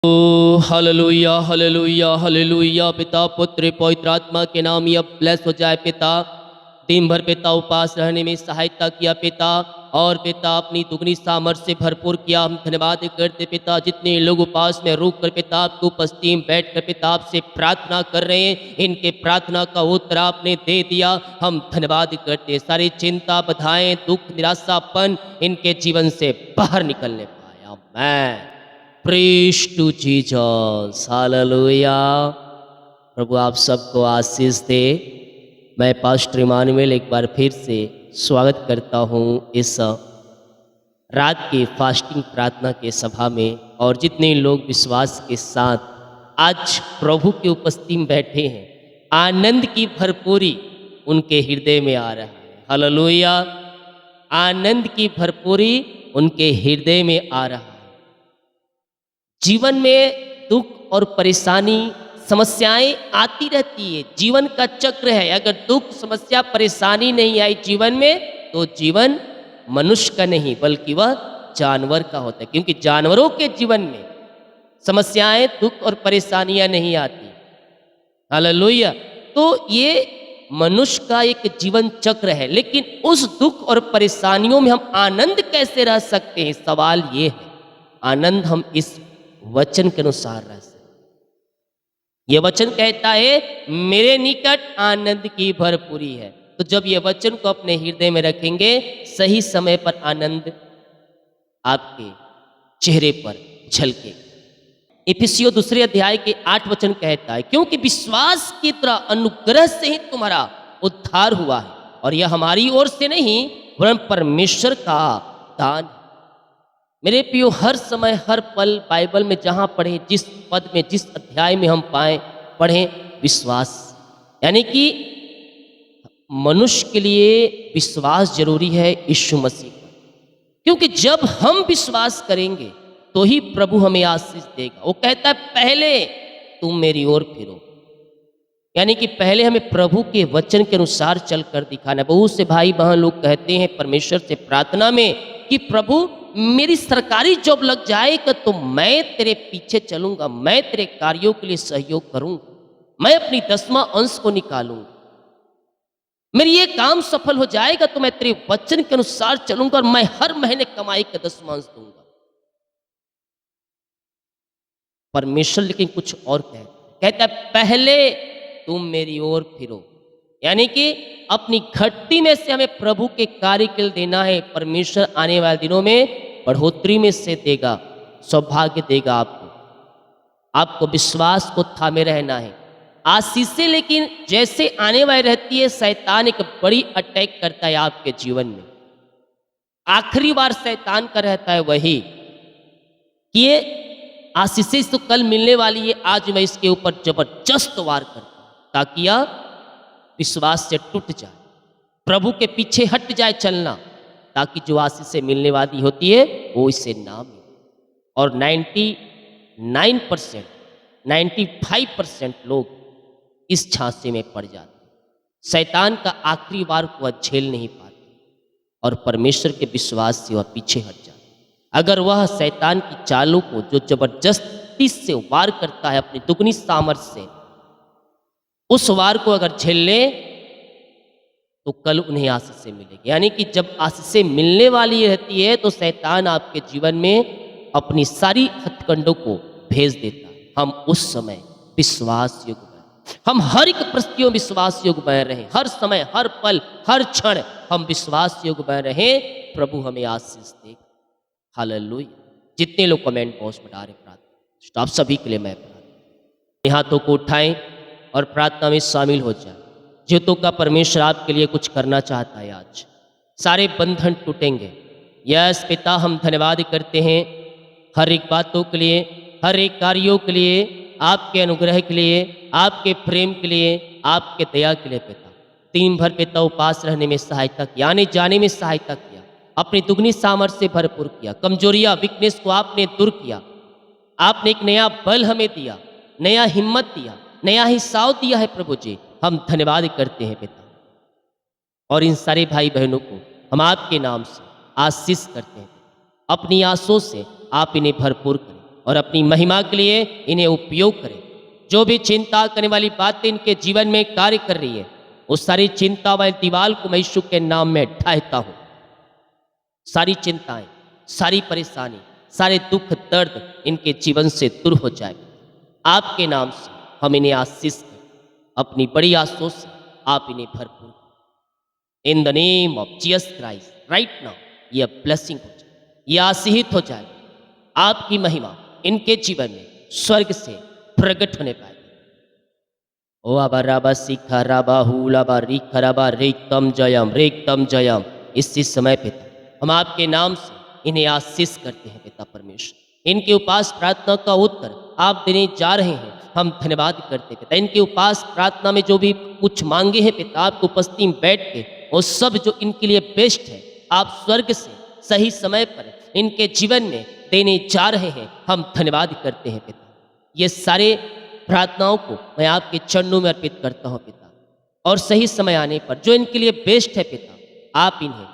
ओ hallelujah hallelujah hallelujah. पिता पुत्र पवित्र आत्मा के नाम यह ब्लेस हो जाए पिता। दिन भर पिता उपास रहने में सहायता किया पिता, और पिता अपनी दुगनी सामर्थ्य से भरपूर किया। हम धन्यवाद करते पिता, जितने लोग उपास में रुक कर पिता आपकी उपस्थिति में बैठ कर पिता आपसे प्रार्थना कर रहे हैं, इनके प्रार्थना का उत्तर आपने दे दिया। हम धन्यवाद करते, सारी चिंता बधाएं दुख निराशापन इनके जीवन से बाहर निकलने पाया। मैं प्रेज टू जीसस हालेलुया। प्रभु आप सबको आशीष दे। मैं पास्टर इमानुएल एक बार फिर से स्वागत करता हूँ इस रात की फास्टिंग प्रार्थना के सभा में, और जितने लोग विश्वास के साथ आज प्रभु की उपस्थिति में बैठे हैं, आनंद की भरपूरी उनके हृदय में आ रहा है। हालेलुया। आनंद की भरपूरी उनके हृदय में आ रहा है। जीवन में दुख और परेशानी समस्याएं आती रहती है, जीवन का चक्र है। अगर दुख समस्या परेशानी नहीं आई जीवन में, तो जीवन मनुष्य का नहीं बल्कि वह जानवर का होता है, क्योंकि जानवरों के जीवन में समस्याएं दुख और परेशानियां नहीं आती। हालेलुया। तो ये मनुष्य का एक जीवन चक्र है, लेकिन उस दुख और परेशानियों में हम आनंद कैसे रह सकते हैं? सवाल ये है। आनंद हम इस वचन के अनुसार रह सकते। ये वचन कहता है मेरे निकट आनंद की भरपूरी है। तो जब ये वचन को अपने हृदय में रखेंगे, सही समय पर आनंद आपके चेहरे पर झलके। इफिसियों 2 अध्याय के 8 वचन कहता है, क्योंकि विश्वास की तरह अनुग्रह से ही तुम्हारा उद्धार हुआ है, और यह हमारी ओर से नहीं वरन परमेश्वर का दान है। मेरे प्रियो, हर समय हर पल बाइबल में जहाँ पढ़े, जिस पद में जिस अध्याय में हम पढ़ें विश्वास, यानी कि मनुष्य के लिए विश्वास जरूरी है यीशु मसीह पर, क्योंकि जब हम विश्वास करेंगे तो ही प्रभु हमें आशीष देगा। वो कहता है पहले तुम मेरी ओर फिरो, यानी कि पहले हमें प्रभु के वचन के अनुसार चलकर दिखाना। बहुत से भाई बहन लोग कहते हैं परमेश्वर से प्रार्थना में कि प्रभु मेरी सरकारी जॉब लग जाएगा तो मैं तेरे पीछे चलूंगा, मैं तेरे कार्यों के लिए सहयोग करूंगा, मैं अपनी 10वां अंश को निकालूंगा, मेरी ये काम सफल हो जाएगा तो मैं तेरे वचन के अनुसार चलूंगा, और मैं हर महीने कमाई का 10वां अंश दूंगा। परमेश्वर लेकिन कुछ और कहता है पहले तुम मेरी ओर फिरो, यानी कि अपनी घटती में से हमें प्रभु के कार्य के लिए देना है। परमेश्वर आने वाले दिनों में बढ़ोतरी में से देगा, सौभाग्य देगा आपको विश्वास को थामे रहना है। आशीषें लेकिन जैसे आने वाली रहती है, शैतान एक बड़ी अटैक करता है आपके जीवन में। आखिरी बार शैतान का रहता है वही कि ये आशीषें तो कल मिलने वाली है, आज मैं इसके ऊपर जबरदस्त वार करता हूं, ताकि यह विश्वास से टूट जाए, प्रभु के पीछे हट जाए चलना, ताकि जो आशीषें मिलने वाली होती है वो इसे ना मिले। और 99% 95% लोग इस झांसे में पड़ जाते, शैतान का आखिरी वार को वह झेल नहीं पाते, और परमेश्वर के विश्वास से वह पीछे हट जाते। अगर वह शैतान की चालों को जो जबरदस्ती से वार करता है अपनी दुगनी सामर्थ्य से, उस वार को अगर झेल ले तो कल उन्हें आशीषें मिलेगी। यानी कि जब आशीषें मिलने वाली रहती है तो शैतान आपके जीवन में अपनी सारी हथकंडों को भेज देता है। हम उस समय विश्वास योग्य बने, हम हर एक परिस्थितियों विश्वास योग्य बने रहें, हर समय हर पल हर क्षण हम विश्वास योग्य बने रहें। प्रभु हमें आशीष देगा। हालेलुया। जितने लोग कमेंट बॉक्स में डालें प्रार्थना, आप सभी के लिए मैं प्रार्थना, हाथों को उठाएं और प्रार्थना में शामिल हो जाए। जो का परमेश्वर आपके लिए कुछ करना चाहता है, आज सारे बंधन टूटेंगे। यस पिता, हम धन्यवाद करते हैं हर एक बातों के लिए, हर एक कार्यों के लिए, आपके अनुग्रह के लिए, आपके प्रेम के लिए, आपके दया के लिए। पिता, दिन भर पिता उपास रहने में सहायता किया, आने जाने में सहायता किया, अपनी दुगनी सामर्थ्य से भरपूर किया, कमजोरियां वीकनेस को आपने दूर किया। आपने एक नया बल हमें दिया, नया हिम्मत दिया, नया हिसाब दिया है। प्रभु जी, हम धन्यवाद करते हैं पिता, और इन सारे भाई बहनों को हम आपके नाम से आशीष करते हैं। अपनी आंसुओं से आप इन्हें भरपूर करें, और अपनी महिमा के लिए इन्हें उपयोग करें। जो भी चिंता करने वाली बातें इनके जीवन में कार्य कर रही है, उस सारी चिंता वाली दीवार को मैं यीशु के नाम में ढाता हूँ। सारी चिंताएं, सारी परेशानी, सारे दुख दर्द इनके जीवन से दूर हो जाए। आपके नाम से हम इन्हें आशीष दें, अपनी बड़ी आशीषों से आप इन्हें भरपूर in the name of Jesus Christ right now. यह ब्लेसिंग हो जाए, यह आशीषित हो जाए। आपकी महिमा इनके जीवन में स्वर्ग से प्रकट होने पाए। ओ आबा राबा सीखा राबा हुलाबा रिखा राबा रेतम जयम। इसी समय पिता हम आपके नाम से इन्हें आशीष करते हैं पिता परमेश्वर। इनके उपास प्रार्थना का उत्तर आप देने जा रहे हैं, हम धन्यवाद करते पिता। इनके उपास प्रार्थना में जो भी कुछ मांगे हैं पिता, आपकी उपस्थिति में बैठ के वो सब जो इनके लिए बेस्ट है आप स्वर्ग से सही समय पर इनके जीवन में देने जा रहे हैं, हम धन्यवाद करते हैं पिता। ये सारे प्रार्थनाओं को मैं आपके चरणों में अर्पित करता हूँ पिता, और सही समय आने पर जो इनके लिए बेस्ट है पिता, आप इन्हें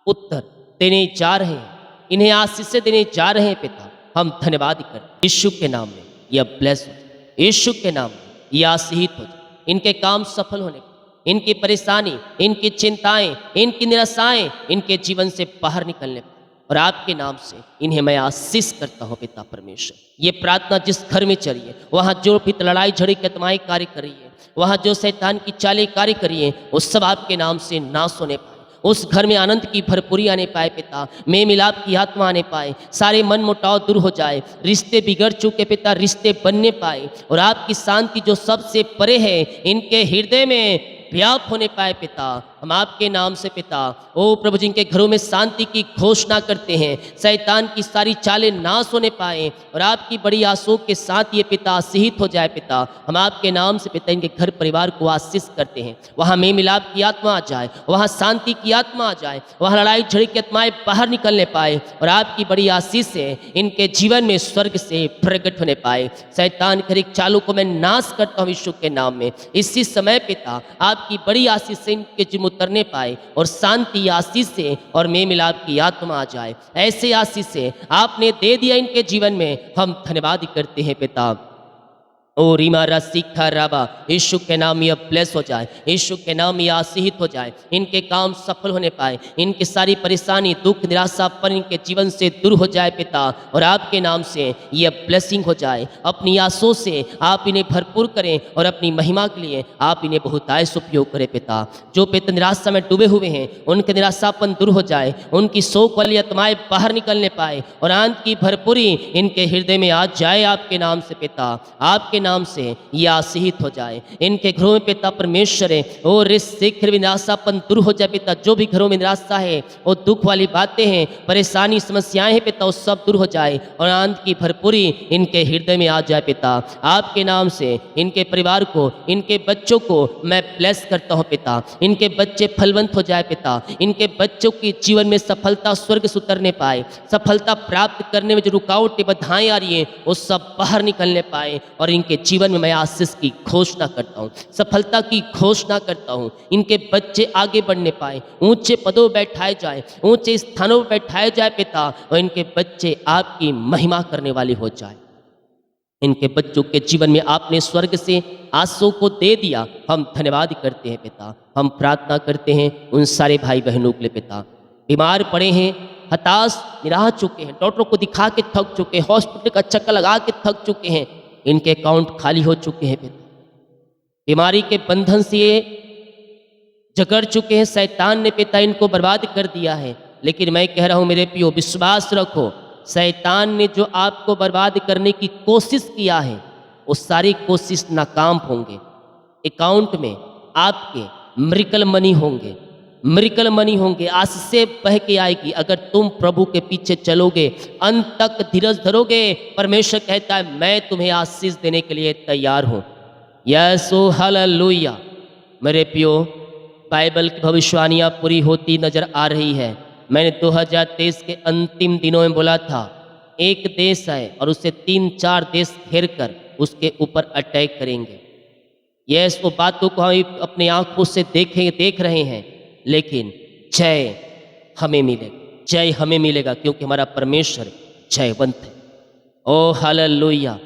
उत्तर देने जा रहे हैं, इन्हें आशीष देने जा रहे हैं पिता। हम धन्यवाद करते हैं यीशु के नाम में। यह ब्लेस हो जाए, यीशु के नाम में यह आशीषित हो जाए। इनके काम सफल होने, इनकी परेशानी, इनकी चिंताएं, इनकी निराशाएं इनके जीवन से बाहर निकलने, और आपके नाम से इन्हें मैं आशीष करता हूँ पिता परमेश्वर। ये प्रार्थना जिस घर में चली है, वहाँ जो भी लड़ाई झड़ी की आत्माएं कार्य कर रही है, वहाँ जो शैतान की चालें कार्य कर रही है, वो सब आपके नाम से नाश होने पाए। उस घर में आनंद की भरपूरी आने पाए पिता, मेल मिलाप की आत्मा आने पाए, सारे मन मुटाव दूर हो जाए, रिश्ते बिगड़ चुके पिता रिश्ते बनने पाए, और आपकी शांति जो सबसे परे है इनके हृदय में व्याप होने पाए पिता। हम आपके नाम से पिता ओ प्रभु जिनके घरों में शांति की घोषणा करते हैं, शैतान की सारी चालें नाश होने पाए, और आपकी बड़ी आशों के साथ ये पिता आशीषित हो जाए पिता। हम आपके नाम से पिता इनके घर परिवार को आशीष करते हैं। वहाँ मेल मिलाप की आत्मा आ जाए, वहाँ शांति की आत्मा आ जाए, वहाँ लड़ाई झगड़े की आत्माएं बाहर निकलने पाए, और आपकी बड़ी आशीष से इनके जीवन में स्वर्ग से प्रकट होने पाए। शैतान के हर चालों को मैं नाश करता हूँ यीशु के नाम में। इसी समय पिता आपकी बड़ी आशीष से इनके जीवन उतरने पाए, और शांति आशीष से और मेल मिलाप की आत्मा आ जाए। ऐसे आशीष से आपने दे दिया इनके जीवन में, हम धन्यवाद करते हैं पिता। ओ रीमा रसिखा राबा, यीशु के नाम यह ब्लेस हो जाए, यीशु के नाम यह आशीषित हो जाए। इनके काम सफल होने पाए, इनकी सारी परेशानी दुख निराशापन इनके जीवन से दूर हो जाए पिता, और आपके नाम से यह ब्लेसिंग हो जाए। अपनी आशों से आप इन्हें भरपूर करें, और अपनी महिमा के लिए आप इन्हें बहुतायत उपयोग करें पिता। जो पिता निराशा में डूबे हुए हैं उनके निराशापन दूर हो जाए, उनकी शोक वाली आत्माएं बाहर निकलने पाए, और आनंद की भरपूरी इनके हृदय में आ जाए आपके नाम से पिता। आपके नाम से ये आशीषित हो जाए। इनके घरों में पिता परमेश्वर है और शीघ्र निराशापन दूर हो जाए पिता। जो भी घरों में निराशा है, वो दुख वाली बातें हैं, परेशानी समस्याएं हैं पिता, वो सब दूर हो जाए, और आनंद की भरपूरी इनके हृदय में आ जाए पिता। आपके नाम से इनके परिवार को, इनके बच्चों को मैं ब्लेस करता हूँ पिता। इनके बच्चे फलवंत हो जाए पिता, इनके बच्चों के जीवन में सफलता स्वर्ग से उतरने पाए, सफलता प्राप्त करने में जो रुकावटें बाधाएं आ रही हैं वो सब बाहर निकलने पाए, और इनके जीवन में मैं आशीष की घोषणा करता हूँ, सफलता की घोषणा करता हूँ। इनके बच्चे आगे बढ़ने पाए, ऊंचे पदों पर बैठाए जाए, ऊंचे स्थानों पर बैठाए जाए पिता, और इनके बच्चे आपकी महिमा करने वाले हो जाए। इनके बच्चों के जीवन में आपने स्वर्ग से आंसू को दे दिया, हम धन्यवाद करते हैं पिता। हम प्रार्थना करते हैं उन सारे भाई बहनों के लिए पिता, बीमार पड़े हैं, हताश निराश चुके हैं, डॉक्टरों को दिखा के थक चुके हैं, हॉस्पिटल का चक्कर लगा के थक चुके हैं, इनके अकाउंट खाली हो चुके हैं पिता। बीमारी के बंधन से ये जकड़ चुके हैं, शैतान ने पिता इनको बर्बाद कर दिया है। लेकिन मैं कह रहा हूँ मेरे पियो, विश्वास रखो, शैतान ने जो आपको बर्बाद करने की कोशिश किया है वो सारी कोशिश नाकाम होंगे। अकाउंट में आपके मिरेकल मनी होंगे, मिरेकल मनी होंगे, आशीषें बह के आएगी अगर तुम प्रभु के पीछे चलोगे, अंत तक धीरज धरोगे। परमेश्वर कहता है मैं तुम्हें आशीष देने के लिए तैयार हूँ। यीशु हालेलुया। मेरे प्रियो, बाइबल की भविष्यवाणियाँ पूरी होती नजर आ रही है। मैंने 2023 के अंतिम दिनों में बोला था एक देश है और उसे 3-4 देश घेर कर उसके ऊपर अटैक करेंगे। यस, वो बातों को हम अपनी आंखों से देख रहे हैं, लेकिन जय हमें मिलेगा, जय हमें मिलेगा, क्योंकि हमारा परमेश्वर जयवंत है। ओ हालेलुया।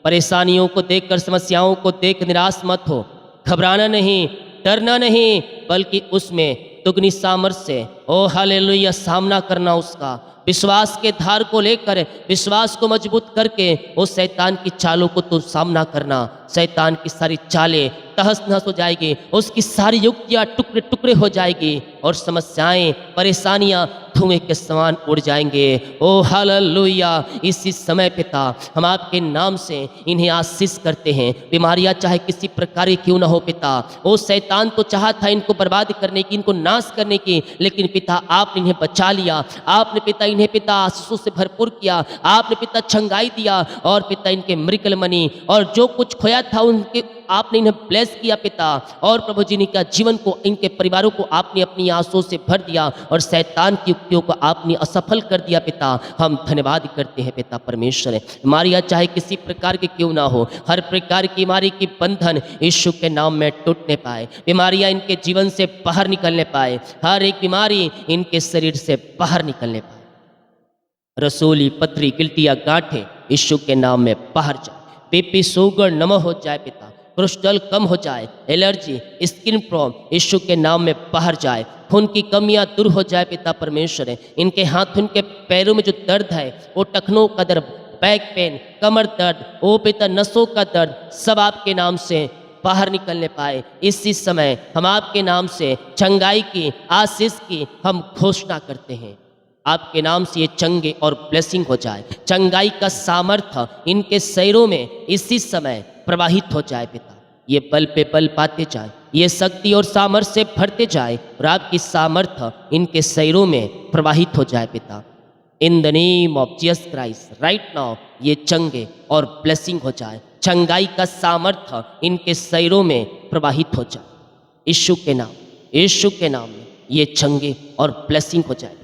परेशानियों को देखकर, समस्याओं को देख निराश मत हो, घबराना नहीं, डरना नहीं, बल्कि उसमें दुगनी सामर्थ्य से ओ हालेलुया सामना करना उसका। विश्वास के धार को लेकर, विश्वास को मजबूत करके उस शैतान की चालों को तू सामना करना। शैतान की सारी चालें तहस नहस हो जाएगी, उसकी सारी युक्तियाँ टुकड़े टुकड़े हो जाएगी और समस्याएं, परेशानियां धुएं के समान उड़ जाएंगे। ओ हालेलुया। इसी समय पिता हम आपके नाम से इन्हें आशीष करते हैं। बीमारियां चाहे किसी प्रकार की क्यों ना हो पिता, ओ शैतान तो चाहता था इनको बर्बाद करने की, इनको नाश करने की, लेकिन पिता आपने इन्हें बचा लिया। आपने पिता इन्हें पिता आशीषों से भरपूर किया, आपने पिता छंगाई दिया और पिता इनके मृगल मनी और जो कुछ खोया था उनके आपने इन्हें ब्लेस किया पिता। और प्रभु जी इनका जीवन को, इनके परिवारों को आपने अपनी आंसुओं से भर दिया और शैतान की युक्तियों को आपने असफल कर दिया पिता। हम धन्यवाद करते हैं पिता परमेश्वर। बीमारियां चाहे किसी प्रकार की क्यों ना हो, हर प्रकार की बीमारी की बंधन यीशु के नाम में टूटने पाए, बीमारियां इनके जीवन से बाहर निकलने पाए, हर एक बीमारी इनके शरीर से बाहर निकलने पाए। रसोली, पथरी, गिल्टियां, गांठें यीशु के नाम में बाहर जाए। बीपी, शुगर नम हो जाए पिता, कोलेस्ट्रॉल कम हो जाए, एलर्जी, स्किन प्रॉब्लम यीशु के नाम में बाहर जाए। खून की कमियां दूर हो जाए पिता परमेश्वर। इनके हाथ, इनके पैरों में जो दर्द है, वो टखनों का दर्द, बैक पेन, कमर दर्द, ओ पिता नसों का दर्द, सब आपके नाम से बाहर निकलने पाए। इसी समय हम आपके नाम से चंगाई की, आशीष की हम घोषणा करते हैं। आपके नाम से ये चंगे और ब्लेसिंग हो जाए। चंगाई का सामर्थ्य इनके शरीरों में इसी समय प्रवाहित हो जाए पिता। ये बल पे बल पाते जाए, ये शक्ति और सामर्थ्य से भरते जाए और आपकी सामर्थ्य इनके शरीरों में प्रवाहित हो जाए पिता। In the name of Jesus Christ right now ये चंगे और ब्लेसिंग हो जाए। चंगाई का सामर्थ्य इनके शरीरों में प्रवाहित हो जाए। यीशु के नाम, यीशु के नाम में ये चंगे और ब्लेसिंग हो जाए।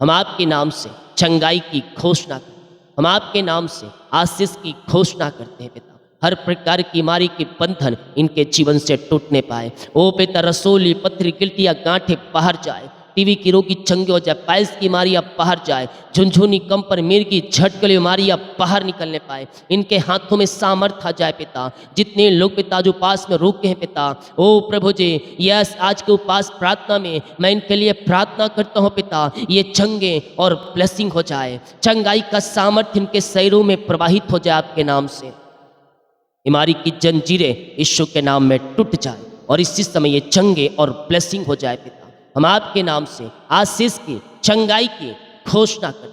हम आपके नाम से चंगाई की घोषणा करते हैं, हम आपके नाम से आशीष की घोषणा करते हैं पिता। हर प्रकार की बीमारी के बंधन इनके जीवन से टूटने पाए। ओ पिता रसोली, पथरी, गिल्टियां, गांठें बाहर जाए, टीबी की रोगी चंगे हो जाए, पाइल्स की बीमारियां बाहर जाए, झुनझुनी, कंपर, मिर्गी, झटकली बीमारियां बाहर निकलने पाए। इनके हाथों में सामर्थ्य आ जाए पिता। जितने लोग पिता जो उपास में रुके हैं पिता, ओ प्रभु जी यस आज के उपास प्रार्थना में मैं इनके लिए प्रार्थना करता हूँ पिता, ये चंगे और ब्लेसिंग हो जाए। चंगाई का सामर्थ्य इनके शरीरों में प्रवाहित हो जाए आपके नाम से। बीमारी की जंजीरें यीशु के नाम में टूट जाए और इसी समय ये चंगे और ब्लेसिंग हो जाए पिता। हम आपके नाम से आशीष की, चंगाई की घोषणा करते,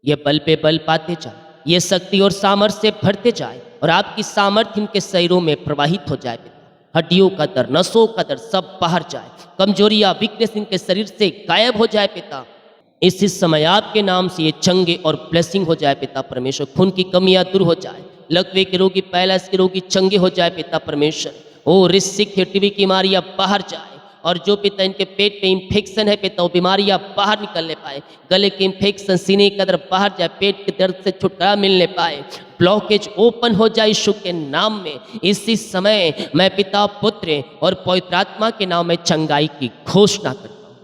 ये बल पे बल पाते जाए, ये शक्ति और सामर्थ्य से भरते जाए और आपकी सामर्थ्य इनके शरीरों में प्रवाहित हो जाए पिता। हड्डियों का दर्द, नसों का दर्द सब बाहर जाए, कमजोरियां, वीकनेस इनके शरीर से गायब हो जाए पिता। इसी समय आपके नाम से ये चंगे और ब्लेसिंग हो जाए पिता परमेश्वर। खून की कमियां दूर हो जाए, लकवे के रोगी, पैलास के रोगी चंगे हो जाए पिता परमेश्वर। ओ रिस्क, टीबी की बीमारियां बाहर जाए और जो पिता इनके पेट में इंफेक्शन है पिता, वो बीमारियां बाहर निकलने पाए। गले के इंफेक्शन, सीने का दर्द बाहर जाए, पेट के दर्द से छुटकारा मिलने पाए, ब्लॉकेज ओपन हो जाए यीशु के नाम में। इसी समय मैं पिता, पुत्र और पवित्र आत्मा के नाम में चंगाई की घोषणा करता हूँ।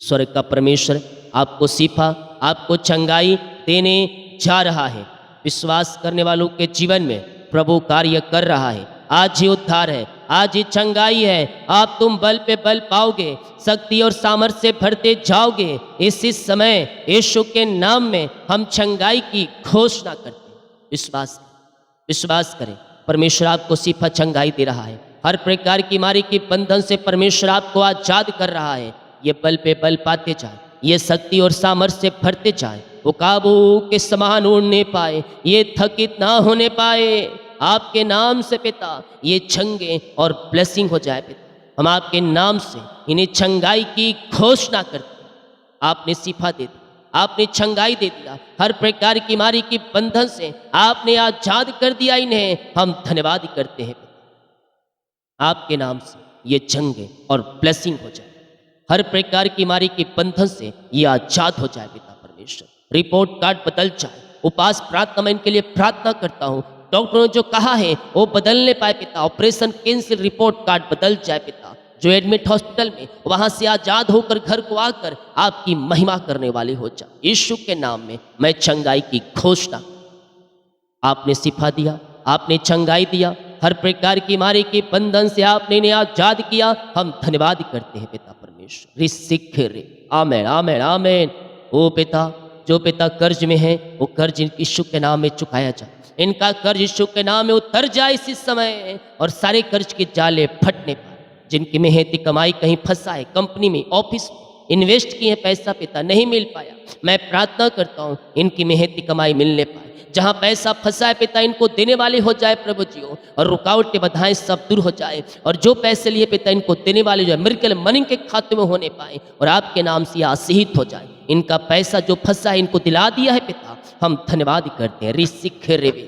स्वर्ग का परमेश्वर आपको शिफा, आपको चंगाई देने जा रहा है। विश्वास करने वालों के जीवन में प्रभु कार्य कर रहा है। आज ही उद्धार है, आज ही चंगाई है। आप तुम बल पे बल पाओगे, शक्ति और सामर्थ्य से भरते जाओगे। इसी समय यीशु के नाम में हम चंगाई की घोषणा करते हैं। विश्वास करें, परमेश्वर आपको शिफा, चंगाई दे रहा है। हर प्रकार की बीमारी के बंधन से परमेश्वर आपको आजाद कर रहा है। ये बल पे बल पाते जाए, ये शक्ति और सामर्थ्य से भरते जाए, वो काबू के समान उड़ने पाए, ये थकित ना होने पाए। आपके नाम से पिता ये चंगे और ब्लेसिंग हो जाए पिता। हम आपके नाम से इन्हें चंगाई की घोषणा करते हैं। आपने शिफा दे दी, आपने चंगाई दे दिया, हर प्रकार की बीमारी की बंधन से आपने आजाद कर दिया इन्हें। हम धन्यवाद करते हैं पिता। आपके नाम से ये चंगे और ब्लेसिंग हो जाए, हर प्रकार की बीमारी के बंधन से ये आजाद हो जाए पिता परमेश्वर। रिपोर्ट कार्ड बदल जाए। उपास प्रार्थना में इनके लिए प्रार्थना करता हूँ, डॉक्टरों ने जो कहा है वो बदलने पाए पिता। ऑपरेशन कैंसिल, रिपोर्ट कार्ड बदल जाए पिता। जो एडमिट हॉस्पिटल में, वहां से आजाद होकर घर को आकर आपकी महिमा करने वाले हो जाए। यीशु के नाम में मैं चंगाई की घोषणा, आपने शिफा दिया, आपने चंगाई दिया, हर प्रकार की बीमारी के बंधन से आपने इन्हें आजाद किया। हम धन्यवाद करते हैं पिता परमेश्वर। रिसिख रे, आमेन आमेन आमेन। ओ पिता, जो पिता कर्ज में है वो कर्ज यीशु के नाम में चुकाया जाए, इनका कर्ज यीशु के नाम में उतर जाए इसी समय, और सारे कर्ज के जाले फटने पाए। जिनकी मेहनती कमाई कहीं फंसा है, कंपनी में, ऑफिस में इन्वेस्ट किए पैसा पिता नहीं मिल पाया, मैं प्रार्थना करता हूँ इनकी मेहनती कमाई मिलने पाए। जहाँ पैसा फंसा है पिता, इनको देने वाले हो जाए प्रभु जी, और रुकावटें बाधाएं सब दूर हो जाए, और जो पैसे लिए पिता इनको देने वाले जो है मिरेकल मनी के खाते में होने पाए, और आपके नाम से आशीषित हो जाए। इनका पैसा जो फंसा है इनको दिला दिया है पिता, हम धन्यवाद करते हैं। रिसिख रेवे,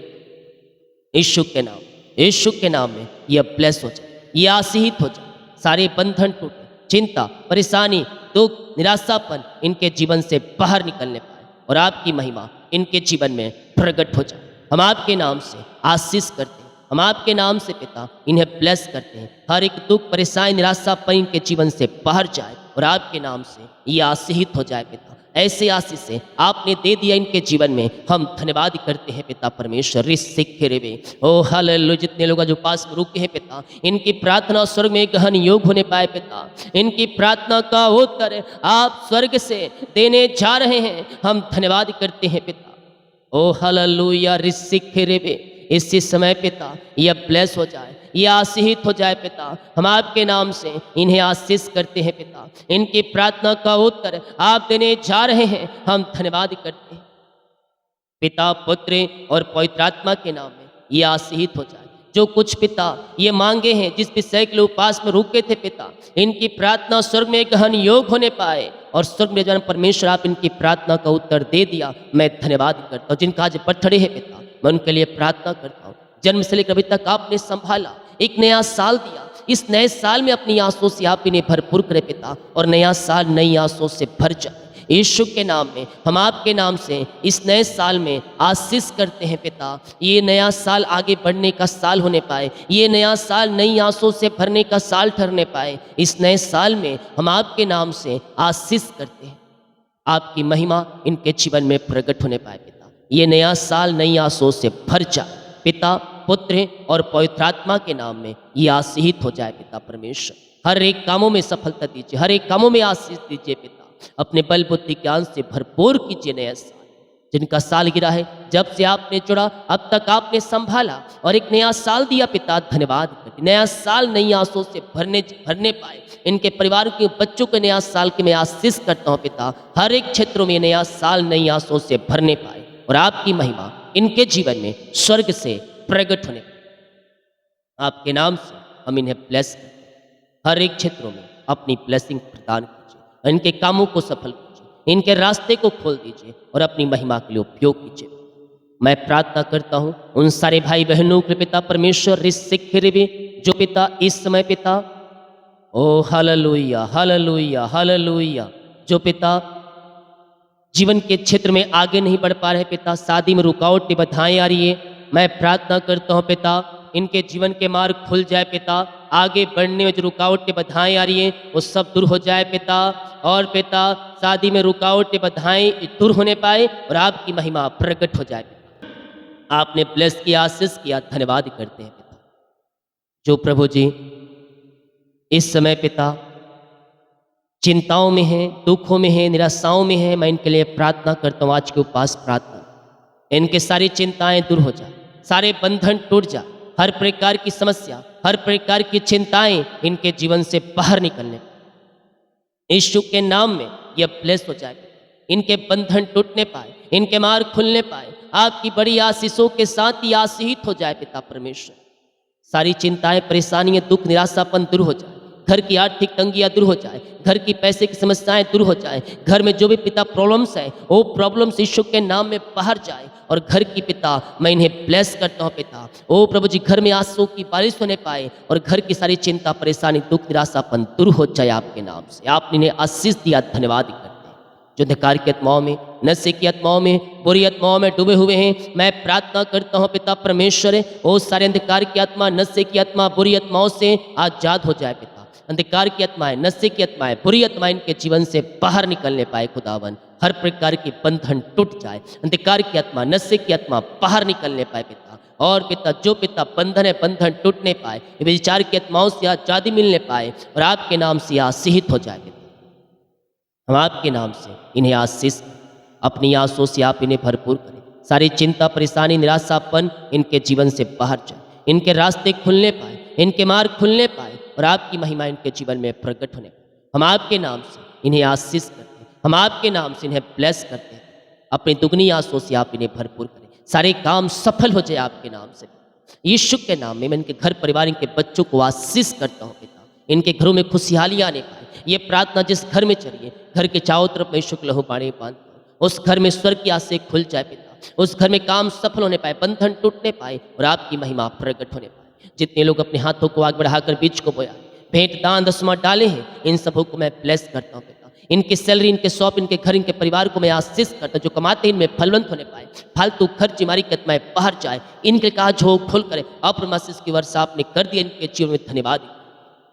यीशु के नाम, यीशु के नाम में यह ब्लेस हो जाए, यह आशीषित हो जाए। सारे बंधन टूटे, चिंता, परेशानी, दुख, निराशापन इनके जीवन से बाहर निकलने पाए, और आपकी महिमा इनके जीवन में प्रकट हो जाए। हम आपके नाम से आशीष करते हैं, हम आपके नाम से पिता इन्हें ब्लेस करते हैं। हर एक दुख, परेशानी, निराशापन इनके जीवन से बाहर जाए, और आपके नाम से ये आशीषित हो जाए पिता। ऐसे आशीष से आपने दे दिया इनके जीवन में, हम धन्यवाद करते हैं पिता परमेश्वर। रिसिख रेवे, ओ हालेलुया। जितने लोग जो पास में रुके हैं पिता, इनकी प्रार्थना स्वर्ग में गहन योग होने पाए पिता, इनकी प्रार्थना का उत्तर आप स्वर्ग से देने जा रहे हैं, हम धन्यवाद करते हैं पिता। ओ हालेलुया। रिसिख रेवे, इसी समय पिता यह ब्लेस हो जाए, यह आशीषित हो जाए पिता। हम आपके नाम से इन्हें आशीष करते हैं पिता, इनकी प्रार्थना का उत्तर आप देने जा रहे हैं, हम धन्यवाद करते हैं पिता, पुत्र और पवित्र आत्मा के नाम में यह आशीषित हो जाए। जो कुछ पिता ये मांगे हैं, जिस विषय के लिए उपास में रुके थे पिता, इनकी प्रार्थना स्वर्ग में गहन योग होने पाए, और स्वर्ग में जन परमेश्वर आप इनकी प्रार्थना का उत्तर दे दिया, मैं धन्यवाद करता हूँ। जिनका आज बर्थडे है पिता, मैं उनके लिए प्रार्थना करता हूँ। जन्म से लेकर अभी तक आपने संभाला, एक नया साल दिया, इस नए साल में अपनी आंसुओं से आप इन्हें भरपूर करे पिता, और नया साल नई आंसुओं से भर जाए। यीशु के नाम में हम आपके नाम से इस नए साल में आशीष करते हैं पिता। ये नया साल आगे बढ़ने का साल होने पाए, ये नया साल नई आंसुओं से भरने का साल ठहरने पाए। इस नए साल में हम आपके नाम से आशीष करते हैं, आपकी महिमा इनके जीवन में प्रकट होने पाए पिता। ये नया साल नई आंसुओं से भर जाए पिता, पुत्र और पवित्र आत्मा के नाम में ये आशीषित हो जाए पिता परमेश्वर। हर एक कामों में सफलता दीजिए, हर एक कामों में आशीष दीजिए पिता। अपने बल बुद्धि ज्ञान से भरपूर कीजिए नया साल। जिनका साल गिरा है, जब से आपने जुड़ा अब तक आपने संभाला और एक नया साल दिया पिता, धन्यवाद करते। नया साल नई आंसुओं से भरने पाए, इनके परिवार के बच्चों के नया साल की मैं आशीष करता हूँ पिता। हर एक क्षेत्रों में नया साल नई आंसुओं से भरने पाए, और आपकी महिमा इनके जीवन में स्वर्ग से प्रकट होने पाए। आपके नाम से हम इन्हें ब्लेस करते हैं। हर एक क्षेत्रों में अपनी ब्लेसिंग प्रदान कीजिए, इनके कामों को सफल कीजिए, इनके रास्ते को खोल दीजिए, और अपनी महिमा के लिए उपयोग कीजिए। मैं प्रार्थना करता हूँ उन सारे भाई बहनों के पिता परमेश्वर रिसिख रेवे, जो पिता इस समय पिता, ओ हालेलुया हालेलुया हालेलुया, जो पिता जीवन के क्षेत्र में आगे नहीं बढ़ पा रहे पिता, शादी में रुकावटें बाधाएं आ रही है, मैं प्रार्थना करता हूँ पिता इनके जीवन के मार्ग खुल जाए पिता। आगे बढ़ने में जो रुकावटें बाधाएं आ रही हैं वो सब दूर हो जाए पिता, और पिता शादी में रुकावटें बाधाएं दूर होने पाए, और आपकी महिमा प्रकट हो जाए पिता। आपने ब्लेस किया, आशीष किया, धन्यवाद करते हैं पिता। जो प्रभु जी इस समय पिता चिंताओं में है, दुखों में है, निराशाओं में है, मैं इनके लिए प्रार्थना करता हूँ। आज के उपास प्रार्थना, इनके सारी चिंताएं दूर हो जाए, सारे बंधन टूट जाए, हर प्रकार की समस्या, हर प्रकार की चिंताएं इनके जीवन से बाहर निकलने, यीशु के नाम में यह ब्लेस हो जाए, इनके बंधन टूटने पाए, इनके मार्ग खुलने पाए, आपकी बड़ी आशीषों के साथ ही आशीषित हो जाए पिता परमेश्वर। सारी चिंताएं, परेशानियां, दुख, निराशापन दूर हो जाए, घर की आर्थिक तंगियां दूर हो जाए, घर की पैसे की समस्याएं दूर हो जाए, घर में जो भी पिता प्रॉब्लम्स है वो प्रॉब्लम्स यीशु के नाम में बाहर जाए, और घर की पिता मैं इन्हें ब्लेस करता हूँ पिता। ओ प्रभु जी, घर में आंसू की बारिश होने पाए, और घर की सारी चिंता, परेशानी, दुख, निराशापन दूर हो जाए आपके नाम से। आपने इन्हें आशीष दिया, धन्यवाद करते हैं। जो अंधकार की आत्माओं में, नशे की आत्माओं में, बुरी आत्माओं में डूबे हुए हैं, मैं प्रार्थना करता हूँ पिता परमेश्वर, वो सारे अंधकार की आत्मा, नशे की आत्मा, बुरी आत्माओं से आजाद हो जाए पिता। अंधकार की आत्माएं, नशे की आत्माएं, बुरी आत्माएं इनके जीवन से बाहर निकलने पाए खुदावन। हर प्रकार की बंधन टूट जाए, अंधकार की आत्मा, नशे की आत्मा बाहर निकलने पाए पिता। और पिता जो पिता बंधन है, बंधन टूटने पाए, विचार की आत्माओं से आजादी मिलने पाए और आपके नाम से आशीषित हो जाए पिता। हम आपके नाम से इन्हें आशीष, अपनी आंसू से आप इन्हें भरपूर करें। सारी चिंता, परेशानी, निराशापन इनके जीवन से बाहर जाए, इनके रास्ते खुलने पाए, इनके मार्ग खुलने पाए और आपकी महिमा इनके जीवन में प्रकट होने पाए। हम आपके नाम से इन्हें आशीष करते हैं, हम आपके नाम से इन्हें ब्लेस करते हैं। अपनी दुगनी आंसू से आप इन्हें भरपूर करें, सारे काम सफल हो जाए आपके नाम से। यीशु के नाम में मैं इनके घर परिवार, इनके बच्चों को आशीष करता हूँ पिता। इनके घरों में खुशहाली आने पाए। ये प्रार्थना जिस घर में चलिए, घर के चारों तरफ मैं शुक्ल लहू पानी बांधता हूँ, उस घर में स्वर्ग की आस से खुल जाए पिता। उस घर में काम सफल होने पाए, बंधन टूटने पाए और आपकी महिमा प्रकट होने पाए। जितने लोग अपने हाथों को आग बढ़ाकर बीज को बोया, भेंट दान दसवां डाले हैं, इन सबों को मैं ब्लेस करता हूँ पिता। इनकी सैलरी, इनके शॉप, इनके घर, इनके परिवार को मैं आशीष करता हूँ। जो कमाते इनमें फलवंत होने पाए, फालतू खर्च बीमारी की आत्माएं बाहर जाए, इनके काज हो खुल करे। अप्रमाशिष की वर्षा आपने कर दिया, इनके जीवन में धन्यवाद।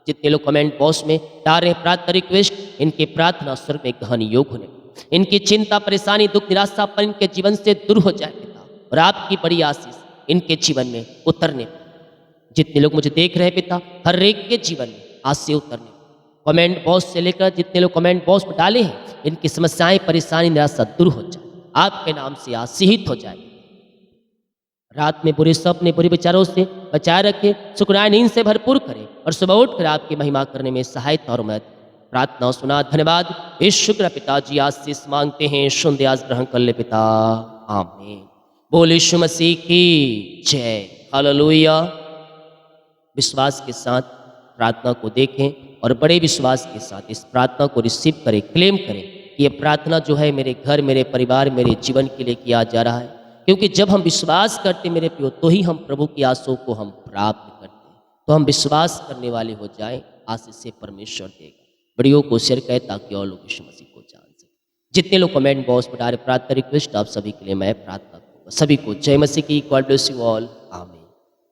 जितने लोग कमेंट बॉक्स में डाल रहे हैं प्रार्थना रिक्वेस्ट, इनकी प्रार्थना स्वर्ग में गहन योग होने, इनकी चिंता, परेशानी, दुख, निराशा पर इनके जीवन से दूर हो जाए पिता और आपकी बड़ी आशीष इनके जीवन में उतरने। जितने लोग मुझे देख रहे हैं पिता, हर एक के जीवन में आशीष उतरने। कमेंट बॉक्स से लेकर जितने लोग कमेंट बॉक्स में डाले हैं, इनकी समस्याएं, परेशानी, निराशा दूर हो जाए, आपके नाम से आशीषित हो जाए। रात में बुरे सपने, बुरे विचारों से बचाए रखे, सुखनाय नींद से भरपूर करें और सुबह उठकर आपकी महिमा करने में सहायता और मदद। प्रार्थना सुना, धन्यवाद। इस शुक्र पिताजी आशीष मांगते हैं, शुद्ध आज ग्रहण कर ले पिता, आमीन। बोल यीशु मसीह की जय, हालेलुया। विश्वास के साथ प्रार्थना को देखें और बड़े विश्वास के साथ इस प्रार्थना को रिसीव करें, क्लेम करें कि ये प्रार्थना जो है मेरे घर, मेरे परिवार, मेरे जीवन के लिए किया जा रहा है। क्योंकि जब हम विश्वास करते मेरे प्रियो, तो ही हम प्रभु की आशीषों को हम प्राप्त करते हैं। तो हम विश्वास करने वाले हो जाएं, आशीष से परमेश्वर देगा। वीडियो को शेयर करें ताकि और लोग यीशु मसीह को जान सकें। जितने लोग कमेंट बॉक्स पर डाले प्रार्थना रिक्वेस्ट, आप सभी के लिए मैं प्रार्थना करूँगा। सभी को जय मसीह की, गॉड ब्लेस यू ऑल।